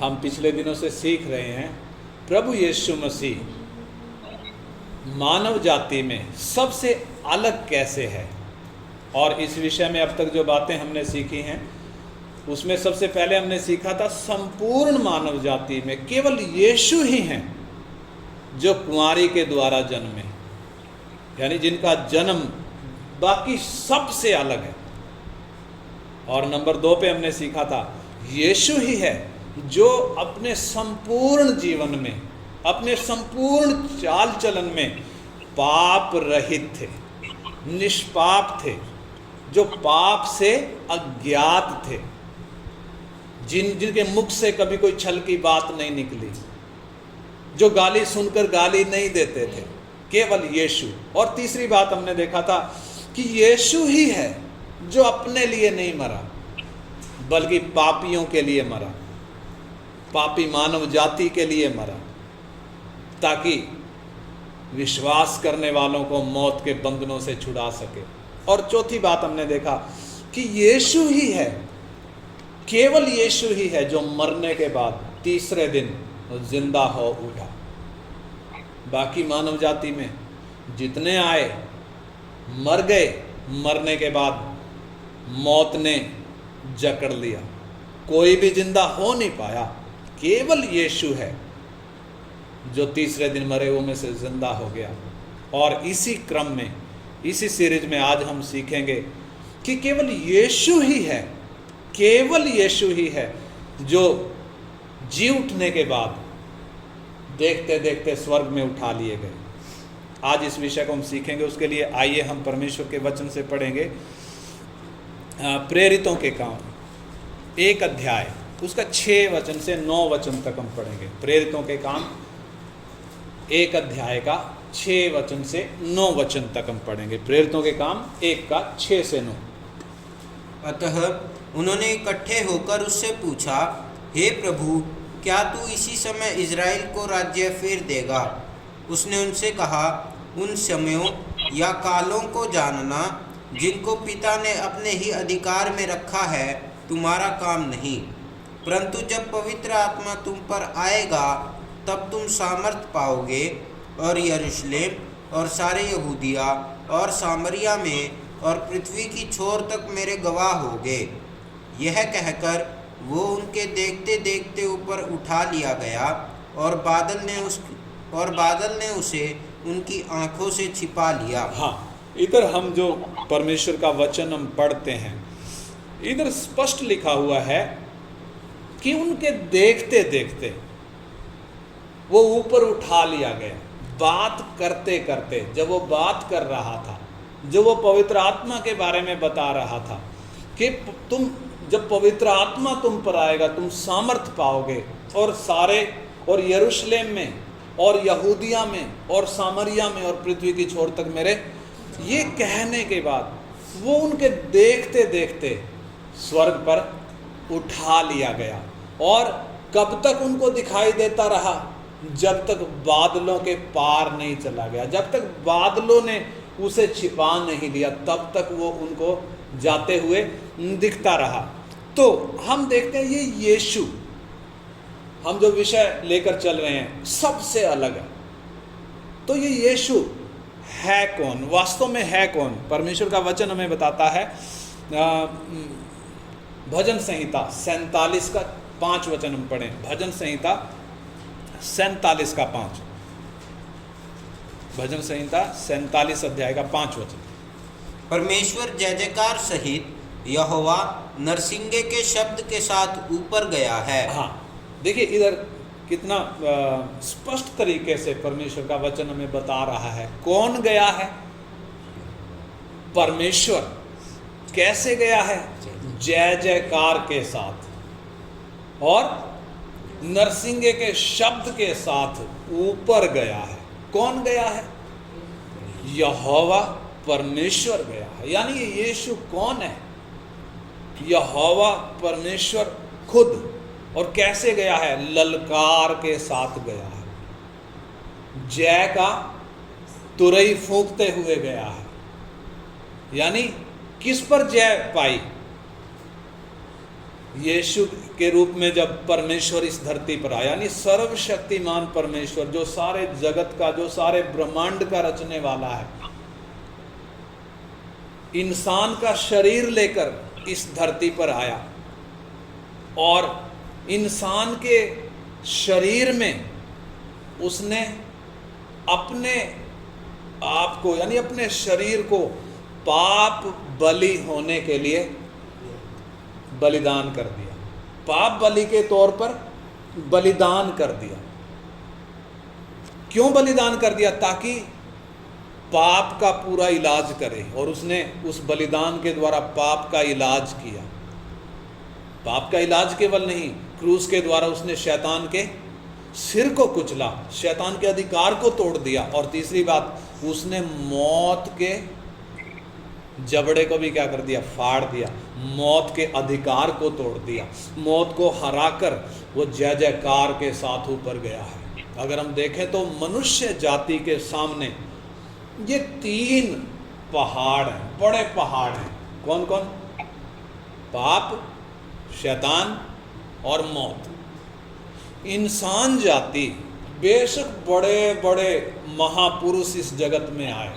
हम पिछले दिनों से सीख रहे हैं प्रभु यीशु मसीह मानव जाति में सबसे अलग कैसे है। और इस विषय में अब तक जो बातें हमने सीखी हैं उसमें सबसे पहले हमने सीखा था संपूर्ण मानव जाति में केवल यीशु ही हैं जो कुंवारी के द्वारा जन्मे, यानी जिनका जन्म बाकी सबसे अलग है। और नंबर 2 पे हमने सीखा था यीशु ही है जो अपने संपूर्ण जीवन में, अपने संपूर्ण चाल चलन में पाप रहित थे, निष्पाप थे, जो पाप से अज्ञात थे, जिनके मुख से कभी कोई छल की बात नहीं निकली, जो गाली सुनकर गाली नहीं देते थे, केवल यीशु। और तीसरी बात हमने देखा था कि यीशु ही है जो अपने लिए नहीं मरा बल्कि पापियों के लिए मरा, पापी मानव जाति के लिए मरा, ताकि विश्वास करने वालों को मौत के बंधनों से छुड़ा सके। और चौथी बात हमने देखा कि यीशु ही है, केवल यीशु ही है जो मरने के बाद तीसरे दिन जिंदा हो उठा। बाकी मानव जाति में जितने आए मर गए, मरने के बाद मौत ने जकड़ लिया, कोई भी जिंदा हो नहीं पाया। केवल यीशु है जो तीसरे दिन मरे हुए में से जिंदा हो गया। और इसी क्रम में, इसी सीरीज में आज हम सीखेंगे कि केवल यीशु ही है, केवल यीशु ही है जो जी उठने के बाद देखते देखते स्वर्ग में उठा लिए गए। आज इस विषय को हम सीखेंगे। उसके लिए आइए हम परमेश्वर के वचन से पढ़ेंगे प्रेरितों के काम 1 अध्याय, उसका 6 वचन से 9 वचन तक हम पढ़ेंगे। प्रेरितों के काम 1 अध्याय का 6 वचन से 9 वचन तक हम पढ़ेंगे। प्रेरितों के काम 1 का 6 से 9। अतः उन्होंने इकट्ठे होकर उससे पूछा, हे प्रभु, क्या तू इसी समय इज़राइल को राज्य फिर देगा? उसने उनसे कहा, उन समयों या कालों को जानना जिनको पिता ने अपने ही अधिकार में रखा है तुम्हारा काम नहीं, परंतु जब पवित्र आत्मा तुम पर आएगा तब तुम सामर्थ पाओगे, और यरूशलेम और सारे यहूदिया और सामरिया में और पृथ्वी की छोर तक मेरे गवाह होगे। यह कहकर वो उनके देखते देखते ऊपर उठा लिया गया, और बादल ने उसे उनकी आंखों से छिपा लिया। हाँ, इधर हम जो परमेश्वर का वचन हम पढ़ते हैं, इधर स्पष्ट लिखा हुआ है कि उनके देखते देखते वो ऊपर उठा लिया गया। बात करते करते, जब वो बात कर रहा था, जब वो पवित्र आत्मा के बारे में बता रहा था कि तुम जब पवित्र आत्मा तुम पर आएगा तुम सामर्थ पाओगे, और यरूशलेम में और यहूदिया में और सामरिया में और पृथ्वी की छोर तक मेरे, ये कहने के बाद वो उनके देखते देखते स्वर्ग पर उठा लिया गया। और कब तक उनको दिखाई देता रहा? जब तक बादलों के पार नहीं चला गया, जब तक बादलों ने उसे छिपा नहीं लिया, तब तक वो उनको जाते हुए दिखता रहा। तो हम देखते हैं ये यीशु, हम जो विषय लेकर चल रहे हैं, सबसे अलग है। तो ये यीशु है कौन? वास्तव में है कौन? परमेश्वर का वचन हमें बताता है। भजन संहिता 47 का 5 वचन हम पढ़ें। भजन संहिता 47 का 5। भजन संहिता 47 अध्याय का 5 वचन। परमेश्वर जय जयकार सहित यहोवा नरसिंगे के शब्द के साथ ऊपर गया है। हाँ, देखिए इधर कितना स्पष्ट तरीके से परमेश्वर का वचन हमें बता रहा है कौन गया है। परमेश्वर कैसे गया है? जय जयकार के साथ और नरसिंगे के शब्द के साथ ऊपर गया है। कौन गया है? यहोवा परमेश्वर गया है। यानी ये यीशु कौन है? यहोवा परमेश्वर खुद। और कैसे गया है? ललकार के साथ गया है, जय का तुरई फूंकते हुए गया है। यानी किस पर जय पाई? यीशु के रूप में जब परमेश्वर इस धरती पर आया, यानी सर्वशक्तिमान परमेश्वर जो सारे जगत का, जो सारे ब्रह्मांड का रचने वाला है, इंसान का शरीर लेकर इस धरती पर आया और इंसान के शरीर में उसने अपने आप को, यानी अपने शरीर को पाप बलि होने के लिए बलिदान कर दिया। पाप बलि के तौर पर बलिदान कर दिया। क्यों बलिदान कर दिया? ताकि पाप का पूरा इलाज करे, और उसने उस बलिदान के द्वारा पाप का इलाज किया। पाप का इलाज केवल नहीं, क्रूस के द्वारा उसने शैतान के सिर को कुचला, शैतान के अधिकार को तोड़ दिया, और तीसरी बात, उसने मौत के जबड़े को भी क्या कर दिया? फाड़ दिया। मौत के अधिकार को तोड़ दिया। मौत को हराकर वो जय जयकार के साथ ऊपर गया है। अगर हम देखें तो मनुष्य जाति के सामने ये 3 पहाड़ हैं, बड़े पहाड़ हैं। कौन कौन? पाप, शैतान और मौत। इंसान जाति, बेशक बड़े बड़े महापुरुष इस जगत में आए,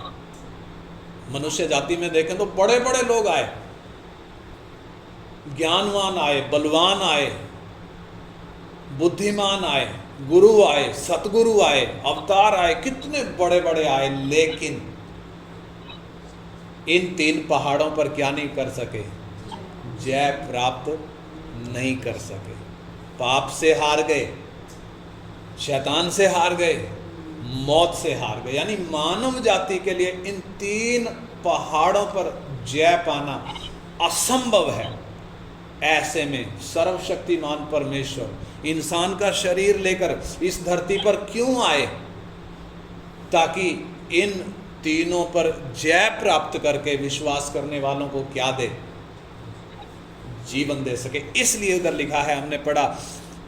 मनुष्य जाति में देखें तो बड़े बड़े लोग आए, ज्ञानवान आए, बलवान आए, बुद्धिमान आए, गुरु आए, सतगुरु आए, अवतार आए, कितने बड़े बड़े आए, लेकिन इन 3 पहाड़ों पर क्या नहीं कर सके? जय प्राप्त नहीं कर सके। पाप से हार गए, शैतान से हार गए, मौत से हार गए। यानी मानव जाति के लिए इन 3 पहाड़ों पर जय पाना असंभव है। ऐसे में सर्वशक्तिमान परमेश्वर इंसान का शरीर लेकर इस धरती पर क्यों आए? ताकि इन तीनों पर जय प्राप्त करके विश्वास करने वालों को क्या दे? जीवन दे सके। इसलिए उधर लिखा है, हमने पढ़ा,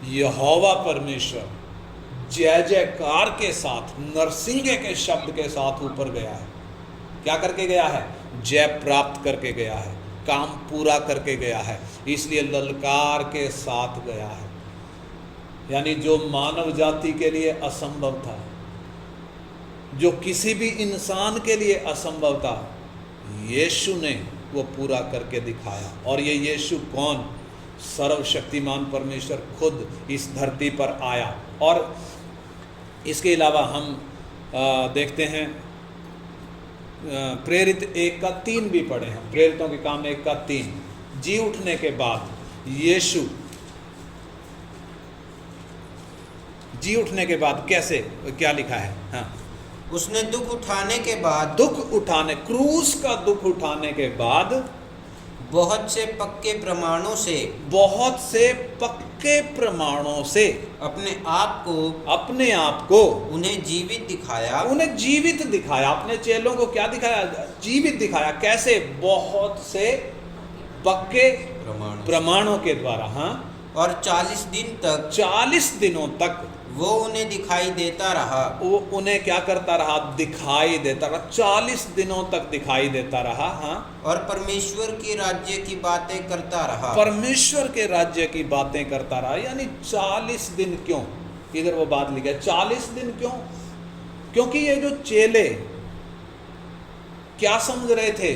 यहोवा परमेश्वर जय जयकार के साथ, नरसिंगे के शब्द के साथ ऊपर गया है। क्या करके गया है? जय प्राप्त करके गया है, काम पूरा करके गया है। इसलिए ललकार के साथ गया है। यानी जो मानव जाति के लिए असंभव था, जो किसी भी इंसान के लिए असंभव था, यीशु ने वो पूरा करके दिखाया। और ये यीशु कौन? सर्वशक्तिमान परमेश्वर खुद इस धरती पर आया। और इसके अलावा हम देखते हैं, प्रेरित 1:3 भी पढ़े हैं, प्रेरितों के काम 1:3। जी उठने के बाद यीशु, जी उठने के बाद कैसे, क्या लिखा है? हाँ, उसने दुख उठाने के बाद, दुख उठाने, क्रूस का दुख उठाने के बाद बहुत से पक्के प्रमाणों से, बहुत से पक्के प्रमाणों से अपने आप को उन्हें जीवित दिखाया, उन्हें जीवित दिखाया। अपने चेलों को क्या दिखाया? जीवित दिखाया। कैसे? बहुत से पक्के प्रमाणों के द्वारा। हाँ, और 40 दिन तक, 40 दिनों तक वो उन्हें दिखाई देता रहा। वो उन्हें क्या करता रहा? दिखाई देता रहा। 40 दिनों तक दिखाई देता रहा। हाँ, और परमेश्वर के राज्य की बातें करता रहा। परमेश्वर के राज्य की बातें करता रहा। यानी 40 दिन क्यों? इधर वो बात लिखी है, 40 दिन क्यों? क्योंकि ये जो चेले क्या समझ रहे थे?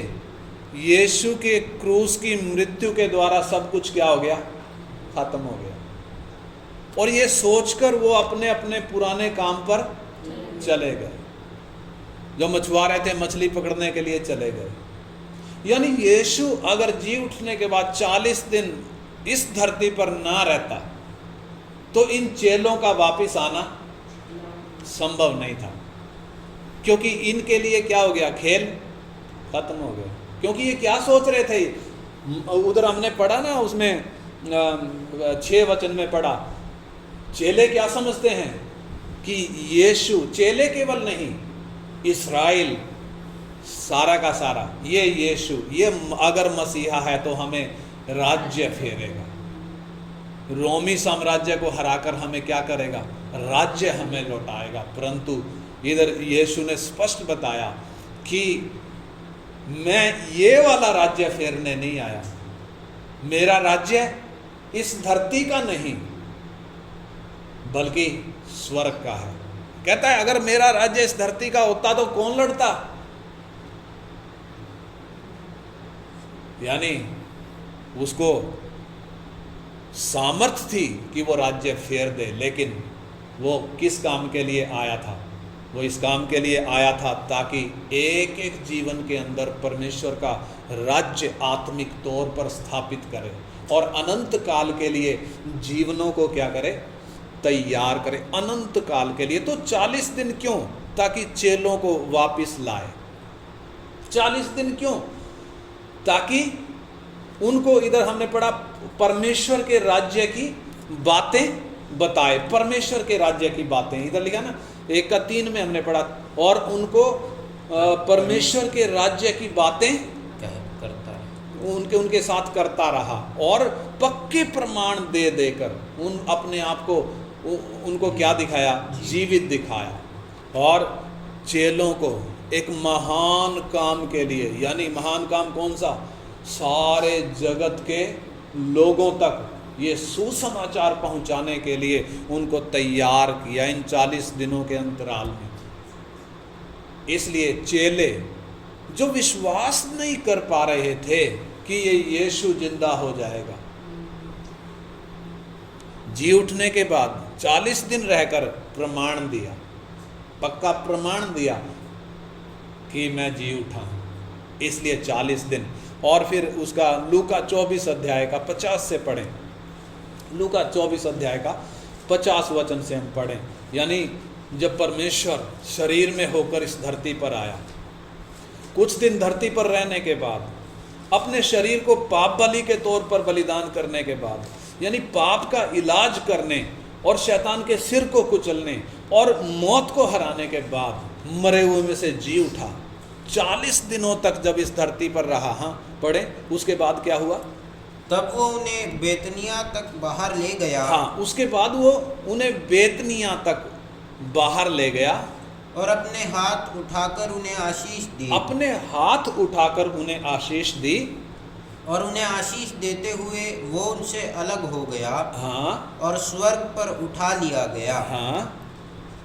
यीशु के क्रूस की मृत्यु के द्वारा सब कुछ क्या हो गया? खत्म हो गया। और ये सोचकर वो अपने अपने पुराने काम पर चले गए। जो मछुआरे थे, मछली पकड़ने के लिए चले गए। यानी यीशु अगर जी उठने के बाद 40 दिन इस धरती पर ना रहता तो इन चेलों का वापस आना संभव नहीं था। क्योंकि इनके लिए क्या हो गया? खेल खत्म हो गया। क्योंकि ये क्या सोच रहे थे? उधर हमने पढ़ा ना, उसमें 6 वचन में पढ़ा, चेले क्या समझते हैं कि यीशु, चेले केवल नहीं, इस्राएल सारा का सारा, ये यीशु, ये अगर मसीहा है तो हमें राज्य फेरेगा, रोमी साम्राज्य को हराकर हमें क्या करेगा? राज्य हमें लौटाएगा। परंतु इधर यीशु ने स्पष्ट बताया कि मैं ये वाला राज्य फेरने नहीं आया। मेरा राज्य इस धरती का नहीं बल्कि स्वर्ग का है। कहता है अगर मेरा राज्य इस धरती का होता तो कौन लड़ता। यानी उसको सामर्थ्य थी कि वो राज्य फेर दे, लेकिन वो किस काम के लिए आया था? वो इस काम के लिए आया था ताकि एक एक जीवन के अंदर परमेश्वर का राज्य आत्मिक तौर पर स्थापित करे और अनंत काल के लिए जीवनों को क्या करे? तैयार करे अनंत काल के लिए। तो 40 दिन क्यों? ताकि चेलों को वापस लाए। 40 दिन क्यों? ताकि उनको, इधर हमने पढ़ा, परमेश्वर के राज्य की बातें बताए। परमेश्वर के राज्य की बातें इधर लिखा ना, 1:3 में हमने पढ़ा, और उनको परमेश्वर के राज्य की बातें करता है, उनके साथ करता रहा और पक्के प्रमाण दे देकर उन अपने आप को उनको क्या दिखाया? जीवित दिखाया। और चेलों को एक महान काम के लिए, यानी महान काम कौन सा? सारे जगत के लोगों तक ये सुसमाचार पहुंचाने के लिए उनको तैयार किया इन 40 दिनों के अंतराल में। इसलिए चेले जो विश्वास नहीं कर पा रहे थे कि ये यीशु जिंदा हो जाएगा, जी उठने के बाद 40 दिन रहकर प्रमाण दिया, पक्का प्रमाण दिया कि मैं जी उठा हूं, इसलिए 40 दिन। और फिर उसका लूका 24 अध्याय का 50 से पढ़ें, लूका 24 अध्याय का 50 वचन से हम पढ़ें। यानी जब परमेश्वर शरीर में होकर इस धरती पर आया, कुछ दिन धरती पर रहने के बाद, अपने शरीर को पाप बलि के तौर पर बलिदान करने के बाद, यानी पाप का इलाज करने और शैतान के सिर को कुचलने और मौत को हराने के बाद मरे हुए में से जी उठा। 40 दिनों तक जब इस धरती पर रहा, हाँ पढ़े, उसके बाद क्या हुआ? तब वो उन्हें बेतनिया तक बाहर ले गया। हाँ, उसके बाद वो उन्हें बेतनिया तक बाहर ले गया और अपने हाथ उठाकर उन्हें आशीष दी। अपने हाथ उठाकर उन्हें आशीष दी और उन्हें आशीष देते हुए वो उनसे अलग हो गया। हाँ, और स्वर्ग पर उठा लिया गया। हाँ,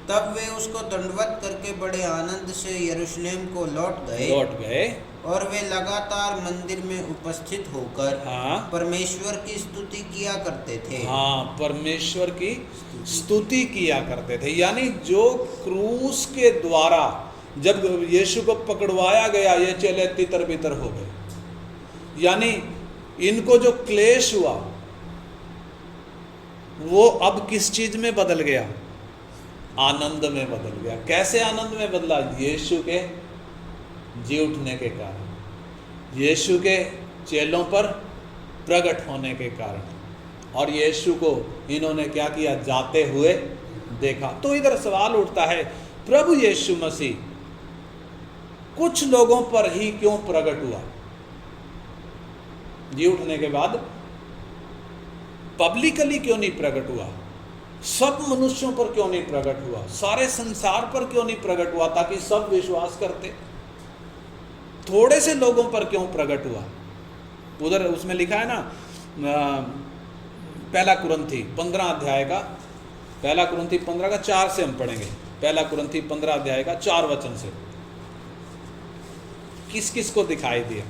तब वे उसको दंडवत करके बड़े आनंद से यरूशलेम को लौट गए। और वे लगातार मंदिर में उपस्थित होकर हाँ, परमेश्वर की स्तुति किया करते थे। हाँ, परमेश्वर की स्तुति किया करते थे। यानी जो क्रूस के द्वारा जब यीशु को पकड़वाया गया, ये चेले तितर बितर हो गए। यानी इनको जो क्लेश हुआ वो अब किस चीज में बदल गया? आनंद में बदल गया। कैसे आनंद में बदला? यीशु के जी उठने के कारण, यीशु के चेलों पर प्रकट होने के कारण। और यीशु को इन्होंने क्या किया? जाते हुए देखा। तो इधर सवाल उठता है, प्रभु यीशु मसीह कुछ लोगों पर ही क्यों प्रकट हुआ? जी उठने के बाद पब्लिकली क्यों नहीं प्रकट हुआ? सब मनुष्यों पर क्यों नहीं प्रकट हुआ? सारे संसार पर क्यों नहीं प्रकट हुआ ताकि सब विश्वास करते? थोड़े से लोगों पर क्यों प्रकट हुआ? उधर उसमें लिखा है ना, पहला कुरिन्थी 15 अध्याय का, पहला कुरिन्थी 15 का 4 से हम पढ़ेंगे। पहला कुरिन्थी 15 अध्याय का 4 वचन से किस किस को दिखाई दिया?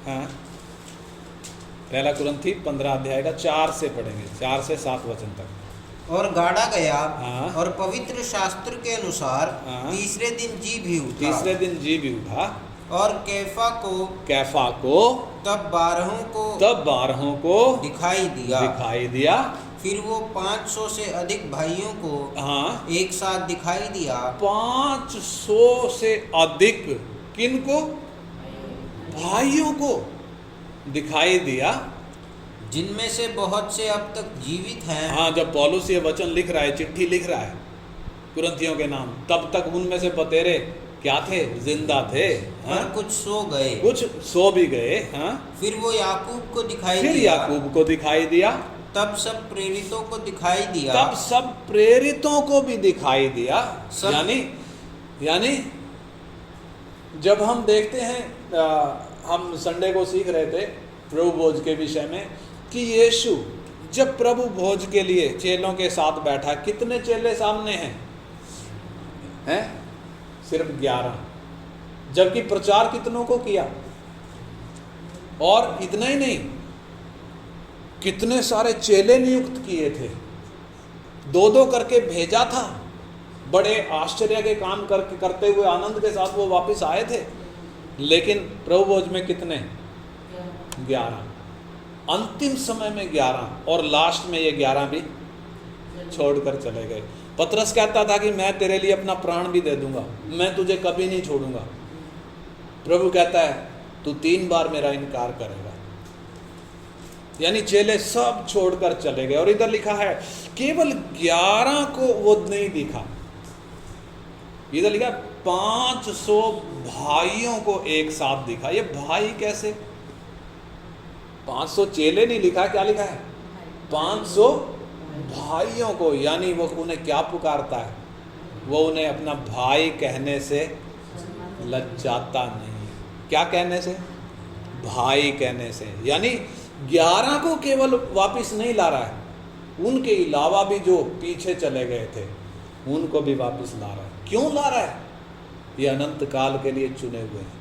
हाँ, पहला कुरिन्थी 15 अध्याय का 4 से पढ़ेंगे, 4 से 7 वचन तक। और गाड़ा गया। हाँ। और पवित्र शास्त्र के अनुसार हाँ। तीसरे दिन जी भी उठा। तीसरे दिन जी भी उठा। और कैफा को तब 12 को दिखाई दिया। फिर वो 500 से अधिक भाइयों को हाँ, एक साथ दिखाई दिया। 500 से अधिक किनको? भाइयों को दिखाई दिया, जिनमें से बहुत से अब तक जीवित हैं। हाँ, जब पौलुस ये वचन लिख रहा है, चिट्ठी लिख रहा है कुरिन्थियों के नाम, तब तक उनमें से बतेरे क्या थे? जिंदा थे। हाँ? पर कुछ सो गए। कुछ सो भी गए। हाँ? फिर वो याकूब को दिखाई फिर दिया। याकूब को दिखाई दिया। तब सब प्रेरितों को दिखाई दिया। तब सब प्रेरितों को भी दिखाई दिया। यानी जब हम देखते हैं, हम संडे को सीख रहे थे प्रभु भोज के विषय में, कि यीशु जब प्रभु भोज के लिए चेलों के साथ बैठा, कितने चेले सामने हैं? सिर्फ 11, जबकि प्रचार कितनों को किया। और इतना ही नहीं, कितने सारे चेले नियुक्त किए थे, 2-2 करके भेजा था। बड़े आश्चर्य के काम करते हुए आनंद के साथ वो वापस आए थे। लेकिन प्रभु भोज में कितने? 11, अंतिम समय में 11, और लास्ट में ये 11 भी छोड़कर चले गए। पतरस कहता था कि मैं तेरे लिए अपना प्राण भी दे दूंगा, मैं तुझे कभी नहीं छोड़ूंगा। प्रभु कहता है तू 3 बार मेरा इनकार करेगा। यानी चेले सब छोड़कर चले गए। और इधर लिखा है केवल 11 को वो नहीं दिखा, इधर लिखा 500 भाइयों को एक साथ दिखा। ये भाई कैसे? 500 चेले नहीं लिखा, क्या लिखा है? 500 भाइयों को। यानी वो उन्हें क्या पुकारता है? वो उन्हें अपना भाई कहने से लज्जाता नहीं है। क्या कहने से? भाई कहने से। यानी 11 को केवल वापस नहीं ला रहा है, उनके अलावा भी जो पीछे चले गए थे उनको भी वापस ला रहा है। क्यों ला रहा है? ये अनंत काल के लिए चुने हुए हैं।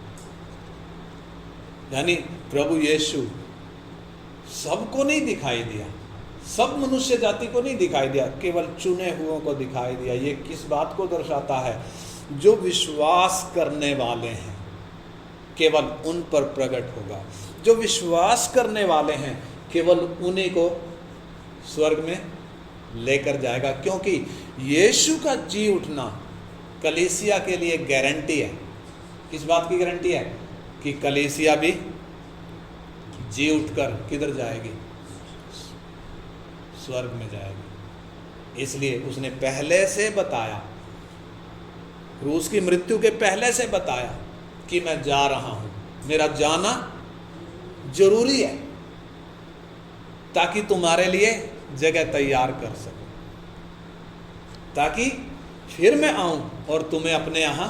यानी प्रभु यीशु सबको नहीं दिखाई दिया, सब मनुष्य जाति को नहीं दिखाई दिया, केवल चुने हुओं को दिखाई दिया। ये किस बात को दर्शाता है? जो विश्वास करने वाले हैं केवल उन पर प्रकट होगा। जो विश्वास करने वाले हैं केवल उन्हीं को स्वर्ग में लेकर जाएगा, क्योंकि यीशु का जी उठना कलीसिया के लिए गारंटी है। किस बात की गारंटी है? कि कलीसिया भी जी उठकर किधर जाएगी? स्वर्ग में जाएगी। इसलिए उसने पहले से बताया, क्रूस की मृत्यु के पहले से बताया कि मैं जा रहा हूं, मेरा जाना जरूरी है ताकि तुम्हारे लिए जगह तैयार कर सकूं, ताकि फिर मैं आऊं और तुम्हें अपने यहां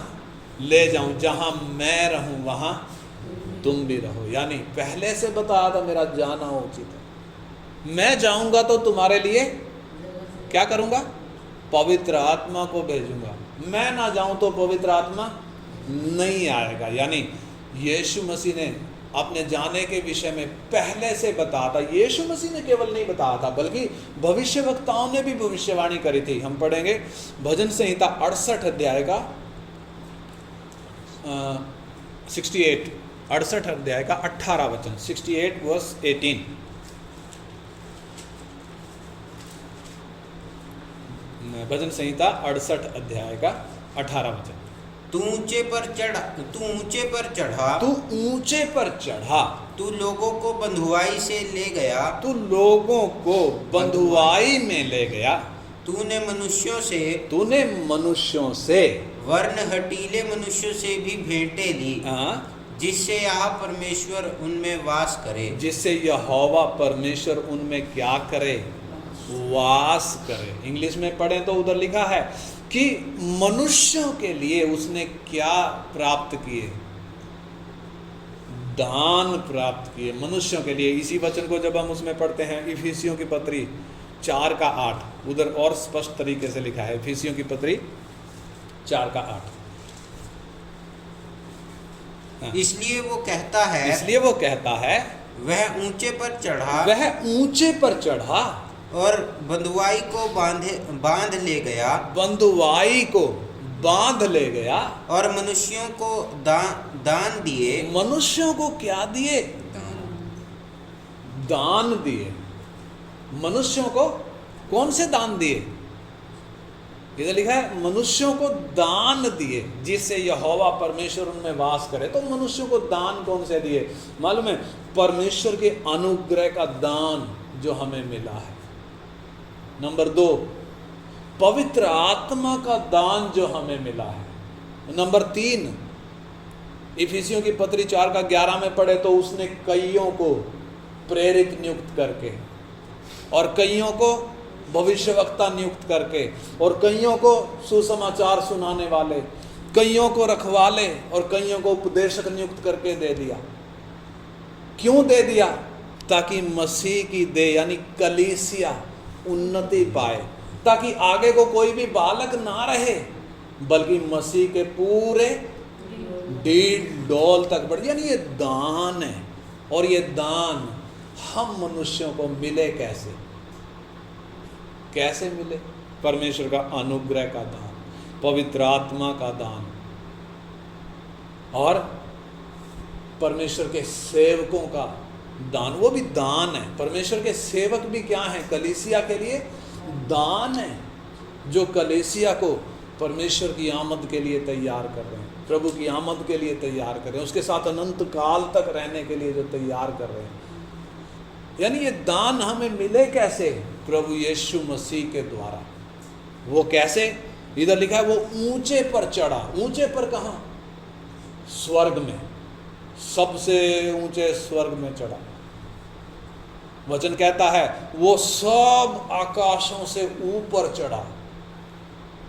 ले जाऊं, जहां मैं रहूं वहां तुम भी रहो। यानी पहले से बताया था मेरा जाना उचित है। मैं जाऊंगा तो तुम्हारे लिए क्या करूंगा? पवित्र आत्मा को भेजूंगा। मैं ना जाऊं तो पवित्र आत्मा नहीं आएगा। यानी यीशु मसीह ने अपने जाने के विषय में पहले से बताया था। यीशु मसीह ने केवल नहीं बताया था, बल्कि भविष्यवक्ताओं ने भी भविष्यवाणी करी थी। हम पढ़ेंगे भजन संहिता 68 अध्याय का 68 अध्याय का 18 वचन, 68 वर्स 18। भजन संहिता 68 अध्याय का 18 वचन। तू ऊंचे पर चढ़ा, तू लोगों को बंधुआई से ले गया, तू लोगों को बंधुआई में ले गया। तूने मनुष्यों से वर्ण हटीले मनुष्यों से भी भेंटें ली, जिससे यह परमेश्वर उनमें वास करे। जिससे यहोवा परमेश्वर उनमें क्या करे? वास करे। इंग्लिश में पढ़ें तो उधर लिखा है कि मनुष्यों के लिए उसने क्या प्राप्त किए? दान प्राप्त किए मनुष्यों के लिए। इसी वचन को जब हम उसमें पढ़ते हैं इफिसियों की पत्री 4 का 8, उधर और स्पष्ट तरीके से लिखा है। इफिसियों की पत्री 4 का 8। इसलिए वो कहता है वह ऊंचे पर चढ़ा और बंधुआई को बांध ले गया और मनुष्यों को दान दिए। मनुष्यों को क्या दिए? दान दिए। मनुष्यों को कौन से दान दिए? इधर लिखा है मनुष्यों को दान दिए, जिससे यहोवा परमेश्वर उनमें वास करे। तो मनुष्यों को दान कौन से दिए? मालूम है? परमेश्वर के अनुग्रह का दान जो हमें मिला है। नंबर 2, पवित्र आत्मा का दान जो हमें मिला है। नंबर 3, इफिसियों की पत्री 4 का 11 में पढ़े तो उसने कईयों को प्रेरित नियुक्त करके, और कईयों को भविष्यवक्ता नियुक्त करके, और कईयों को सुसमाचार सुनाने वाले, कईयों को रखवाले और कईयों को उपदेशक नियुक्त करके दे दिया। क्यों दे दिया? ताकि मसीह की देह यानी कलीसिया उन्नति पाए, ताकि आगे को कोई भी बालक ना रहे, बल्कि मसीह के पूरे डीड डोल तक बढ़। यानी ये दान है, और ये दान हम मनुष्यों को मिले कैसे? कैसे मिले? परमेश्वर का अनुग्रह का दान, पवित्र आत्मा का दान, और परमेश्वर के सेवकों का दान। वो भी दान है। परमेश्वर के सेवक भी क्या हैं? कलीसिया के लिए दान है, जो कलीसिया को परमेश्वर की आमद के लिए तैयार कर रहे हैं, प्रभु की आमद के लिए तैयार कर रहे हैं, उसके साथ अनंत काल तक रहने के लिए जो तैयार कर रहे हैं। यानी ये दान हमें मिले कैसे? प्रभु यीशु मसीह के द्वारा। वो कैसे? इधर लिखा है वो ऊंचे पर चढ़ा। ऊंचे पर कहाँ? स्वर्ग में, सबसे ऊंचे स्वर्ग में चढ़ा। वचन कहता है वो सब आकाशों से ऊपर चढ़ा,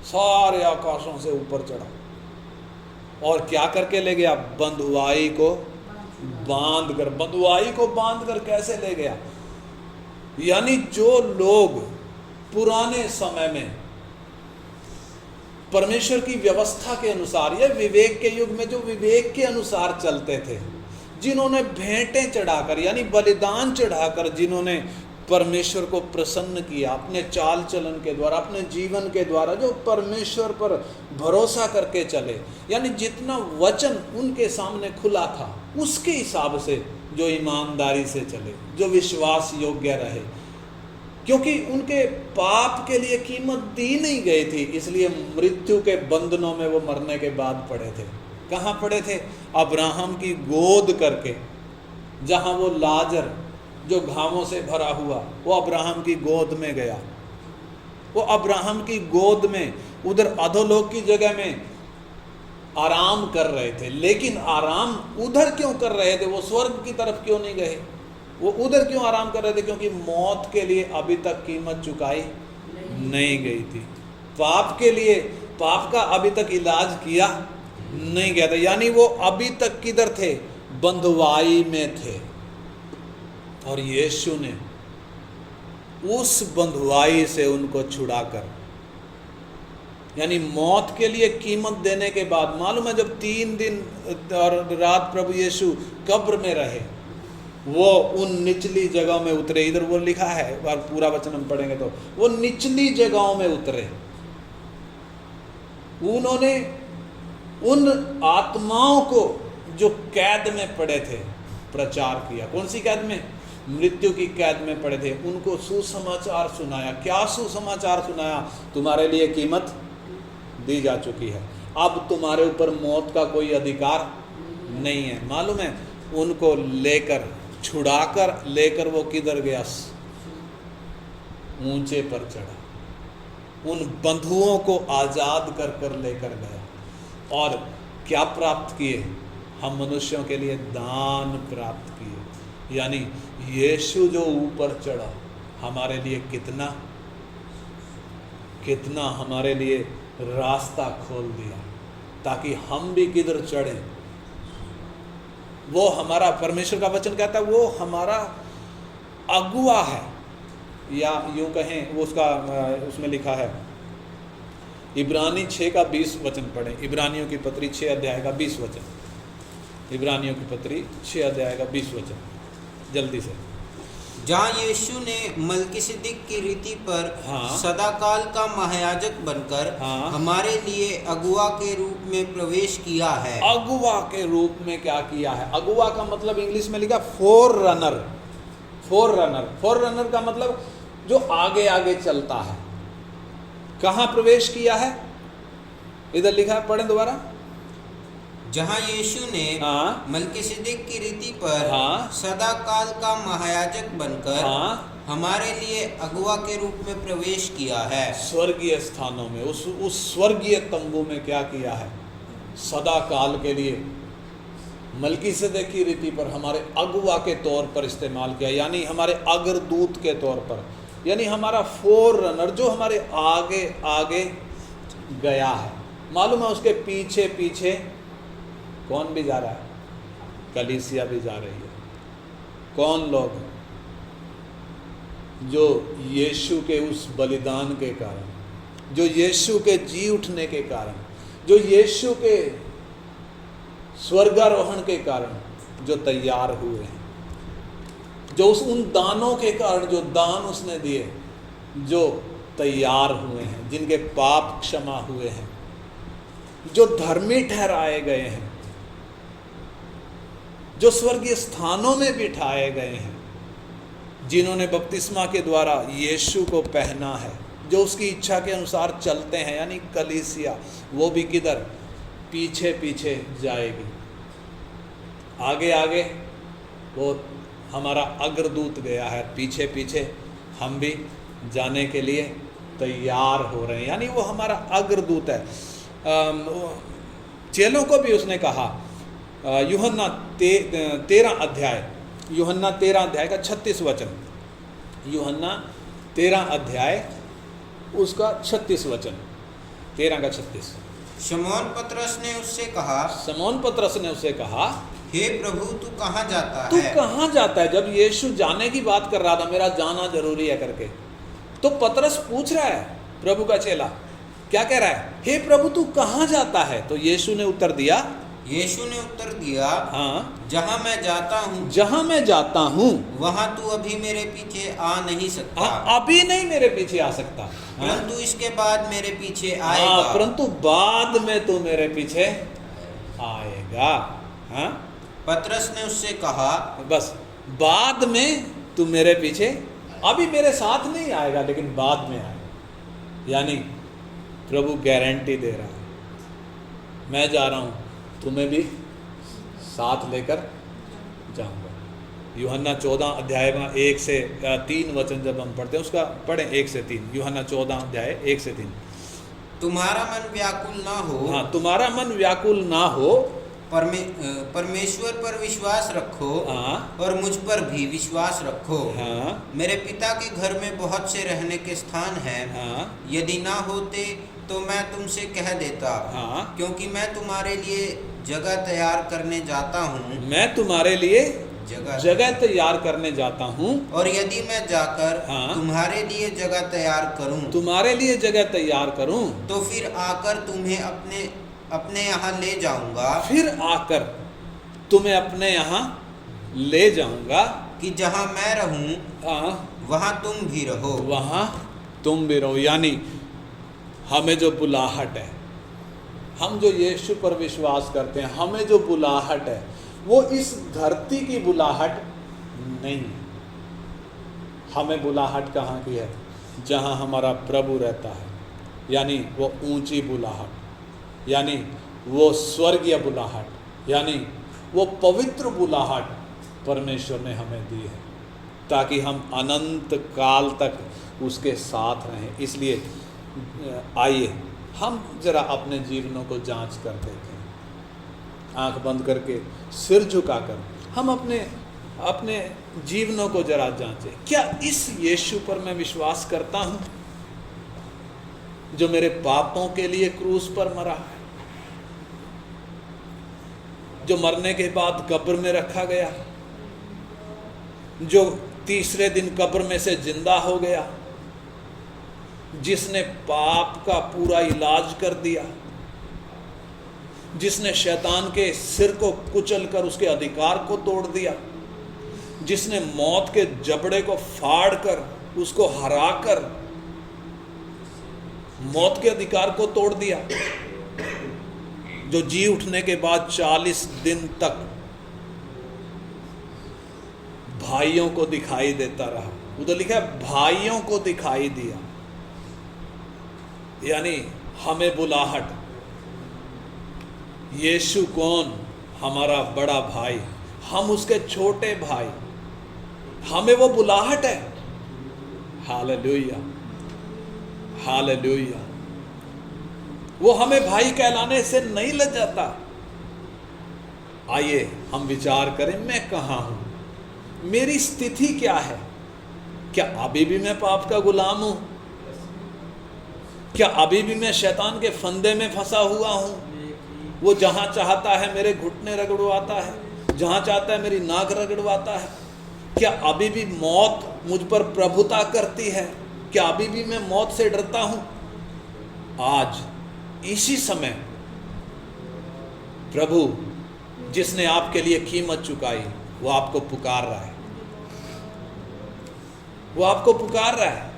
सारे आकाशों से ऊपर चढ़ा। और क्या करके ले गया? बंधुआई को बांध कर। बंधुआई को बांध कर कैसे ले गया? यानी जो लोग पुराने समय में परमेश्वर की व्यवस्था के अनुसार या विवेक के युग में जो विवेक के अनुसार चलते थे, जिन्होंने भेंटें चढ़ाकर यानी बलिदान चढ़ाकर जिन्होंने परमेश्वर को प्रसन्न किया अपने चाल चलन के द्वारा, अपने जीवन के द्वारा, जो परमेश्वर पर भरोसा करके चले, यानी जितना वचन उनके सामने खुला था उसके हिसाब से जो ईमानदारी से चले, जो विश्वास योग्य रहे, क्योंकि उनके पाप के लिए कीमत दी नहीं गई थी, इसलिए मृत्यु के बंधनों में वो मरने के बाद पड़े थे। कहाँ पड़े थे? अब्राहम की गोद करके, जहाँ वो लाजर जो घावों से भरा हुआ, वो अब्राहम की गोद में गया। वो अब्राहम की गोद में उधर अधोलोक की जगह में आराम कर रहे थे। लेकिन आराम उधर क्यों कर रहे थे? वो स्वर्ग की तरफ क्यों नहीं गए? वो उधर क्यों आराम कर रहे थे? क्योंकि मौत के लिए अभी तक कीमत चुकाई नहीं गई थी। पाप के लिए, पाप का अभी तक इलाज किया नहीं गया था। यानी वो अभी तक किधर थे? बंधुआई में थे। और यीशु ने उस बंधुआई से उनको छुड़ाकर, यानी मौत के लिए कीमत देने के बाद, मालूम है जब 3 दिन और रात प्रभु यीशु कब्र में रहे, वो उन निचली जगहों में उतरे। इधर वो लिखा है, और पूरा वचन हम पढ़ेंगे तो वो निचली जगहों में उतरे। उन्होंने उन आत्माओं को जो कैद में पड़े थे प्रचार किया। कौन सी कैद में? मृत्यु की कैद में पड़े थे। उनको सुसमाचार सुनाया। क्या सुसमाचार सुनाया? तुम्हारे लिए कीमत दी जा चुकी है, अब तुम्हारे ऊपर मौत का कोई अधिकार नहीं है। मालूम है उनको लेकर, छुड़ाकर लेकर वो किधर गया? ऊंचे पर चढ़ा। उन बंधुओं को आजाद कर कर लेकर गया। और क्या प्राप्त किए? हम मनुष्यों के लिए दान प्राप्त किए। यानी यीशु जो ऊपर चढ़ा, हमारे लिए कितना कितना हमारे लिए रास्ता खोल दिया, ताकि हम भी किधर चढ़ें। वो हमारा, परमेश्वर का वचन कहता है वो हमारा अगुआ है, या यूं कहें वो उसका उसमें लिखा है, इब्रानी 6 का 20 वचन पढ़ें। इब्रानियों की पत्री 6 अध्याय का 20 वचन। इब्रानियों की पत्री 6 अध्याय का 20 वचन, जल्दी से। जहाँ यीशु ने मलकीसिदक की रीति पर हाँ। सदाकाल का महायाजक बनकर हाँ। हमारे लिए अगुआ के रूप में प्रवेश किया है। अगुआ के रूप में क्या किया है? अगुआ का मतलब इंग्लिश में लिखा four runner. Four runner, four runner का मतलब जो आगे आगे चलता है। कहाँ प्रवेश किया है? इधर लिखा है, पढ़ें दोबारा। जहाँ यीशु ने हाँ। मलकीसिदक की रीति पर हाँ। सदाकाल का महायाजक बनकर हाँ। हमारे लिए अगुआ के रूप में प्रवेश किया है। स्वर्गीय स्थानों में, उस स्वर्गीय तंबू में क्या किया है? सदा काल के लिए मलकीसिदक की रीति पर हमारे अगुआ के तौर पर इस्तेमाल किया, यानी हमारे अग्रदूत के तौर पर, यानी हमारा फोर रनर जो हमारे आगे आगे गया है। मालूम है उसके पीछे पीछे कौन भी जा रहा है? कलीसिया भी जा रही है। कौन लोग? जो यीशु के उस बलिदान के कारण, जो यीशु के जी उठने के कारण, जो यीशु के स्वर्गारोहण के कारण जो तैयार हुए हैं, जो उन दानों के कारण, जो दान उसने दिए, जो तैयार हुए हैं, जिनके पाप क्षमा हुए हैं, जो धर्मी ठहराए गए हैं, जो स्वर्गीय स्थानों में बिठाए गए हैं, जिन्होंने बपतिस्मा के द्वारा यीशु को पहना है, जो उसकी इच्छा के अनुसार चलते हैं, यानी कलीसिया, वो भी किधर? पीछे पीछे जाएगी। आगे आगे वो हमारा अग्रदूत गया है, पीछे पीछे हम भी जाने के लिए तैयार हो रहे हैं, यानी वो हमारा अग्रदूत है। चेलों को भी उसने कहा, यूहन्ना 13 अध्याय, यूहन्ना 13 अध्याय का 36 वचन, यूहन्ना 13 अध्याय उसका 36 वचन, 13 का 36। शमौन पतरस ने उससे कहा, शमौन पतरस ने उससे कहा, हे प्रभु तू कहाँ जाता तू है? कहाँ जाता है? जब यीशु जाने की बात कर रहा था, मेरा जाना जरूरी है करके, तो पतरस पूछ रहा है, प्रभु का चेला क्या कह रहा है, हे प्रभु तू कहाँ जाता है? तो यीशु ने उत्तर दिया, यीशु ने उत्तर दिया, हाँ, जहाँ मैं जाता हूँ, जहाँ मैं जाता हूँ वहाँ तू अभी मेरे पीछे आ नहीं सकता। अभी नहीं मेरे पीछे आ सकता, परंतु इसके बाद मेरे पीछे हाँ, आएगा। परंतु बाद में तू मेरे पीछे आएगा। हाँ, पतरस ने उससे कहा, बस बाद में तू मेरे पीछे, अभी मेरे साथ नहीं आएगा लेकिन बाद में आएगा। यानी प्रभु गारंटी दे रहा है, मैं जा रहा हूँ, तुम्हें भी साथ लेकर जाऊंगा। यूहन्ना 14 अध्याय में 1 से 3 वचन जब हम पढ़ते हैं, उसका पढ़ें 1 से 3, यूहन्ना 14 अध्याय 1 से 3। तुम्हारा मन व्याकुल ना हो, हाँ, तुम्हारा मन व्याकुल ना हो, परमेश्वर पर विश्वास रखो, हाँ, और मुझ पर भी विश्वास रखो। हाँ, मेरे पिता के घर में बहुत से रहने के स्थान हैं। हाँ, यदि ना होते तो मैं तुमसे कह देता, हाँ, क्योंकि मैं तुम्हारे लिए जगह तैयार करने जाता हूँ। मैं तुम्हारे लिए जगह जगह तैयार करने जाता हूँ, और यदि मैं जाकर हाँ, तुम्हारे लिए जगह तैयार करूँ, तुम्हारे लिए जगह तैयार करूँ, तो फिर आकर तुम्हें अपने यहाँ ले जाऊंगा, फिर आकर तुम्हें अपने यहाँ ले जाऊंगा, कि जहाँ मैं रहूँ हाँ, वहाँ तुम भी रहो। वहाँ तुम भी रहो। यानी हमें जो बुलाहट है, हम जो यीशु पर विश्वास करते हैं, हमें जो बुलाहट है, वो इस धरती की बुलाहट नहीं है। हमें बुलाहट कहाँ की है? जहाँ हमारा प्रभु रहता है, यानी वो ऊंची बुलाहट, यानी वो स्वर्गीय बुलाहट, यानी वो पवित्र बुलाहट परमेश्वर ने हमें दी है, ताकि हम अनंत काल तक उसके साथ रहें। इसलिए आइए हम जरा अपने जीवनों को जांच कर देखें, आंख बंद करके, सिर झुकाकर हम अपने जीवनों को जरा जांचें। क्या इस यीशु पर मैं विश्वास करता हूँ जो मेरे पापों के लिए क्रूस पर मरा है, जो मरने के बाद कब्र में रखा गया, जो तीसरे दिन कब्र में से जिंदा हो गया, जिसने पाप का पूरा इलाज कर दिया, जिसने शैतान के सिर को कुचलकर उसके अधिकार को तोड़ दिया, जिसने मौत के जबड़े को फाड़कर उसको हराकर मौत के अधिकार को तोड़ दिया, जो जी उठने के बाद 40 दिन तक भाइयों को दिखाई देता रहा। उधर लिखा है भाइयों को दिखाई दिया, यानी हमें बुलाहट, यीशु कौन? हमारा बड़ा भाई, हम उसके छोटे भाई, हमें वो बुलाहट है। Hallelujah, hallelujah. वो हमें भाई कहलाने से नहीं लग जाता। आइए हम विचार करें, मैं कहाँ हूं, मेरी स्थिति क्या है? क्या अभी भी मैं पाप का गुलाम हूं? क्या अभी भी मैं शैतान के फंदे में फंसा हुआ हूं? वो जहां चाहता है मेरे घुटने रगड़वाता है, जहां चाहता है मेरी नाक रगड़वाता है। क्या अभी भी मौत मुझ पर प्रभुता करती है, क्या अभी भी मैं मौत से डरता हूं? आज इसी समय प्रभु जिसने आपके लिए कीमत चुकाई वो आपको पुकार रहा है, वो आपको पुकार रहा है।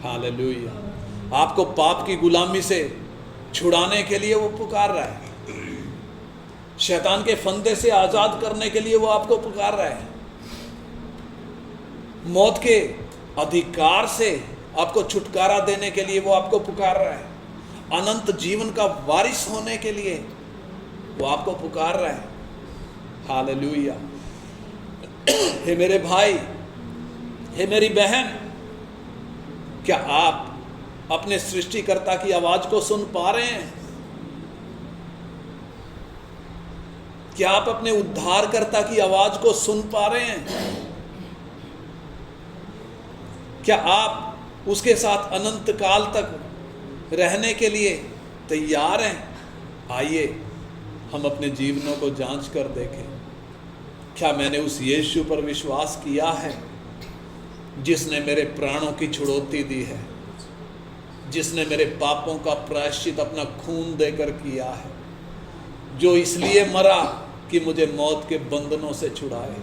हालेलुया। आपको पाप की गुलामी से छुड़ाने के लिए वो पुकार रहा है, शैतान के फंदे से आजाद करने के लिए वो आपको पुकार रहा है, मौत के अधिकार से आपको छुटकारा देने के लिए वो आपको पुकार रहा है, अनंत जीवन का वारिस होने के लिए वो आपको पुकार रहा है। हालेलुया। हे मेरे भाई, हे मेरी बहन, क्या आप अपने सृष्टिकर्ता की आवाज को सुन पा रहे हैं? क्या आप अपने उद्धारकर्ता की आवाज को सुन पा रहे हैं? क्या आप उसके साथ अनंत काल तक रहने के लिए तैयार हैं? आइए हम अपने जीवनों को जांच कर देखें। क्या मैंने उस यीशु पर विश्वास किया है जिसने मेरे प्राणों की छुड़ौती दी है, जिसने मेरे पापों का प्रायश्चित अपना खून देकर किया है, जो इसलिए मरा कि मुझे मौत के बंधनों से छुड़ाए।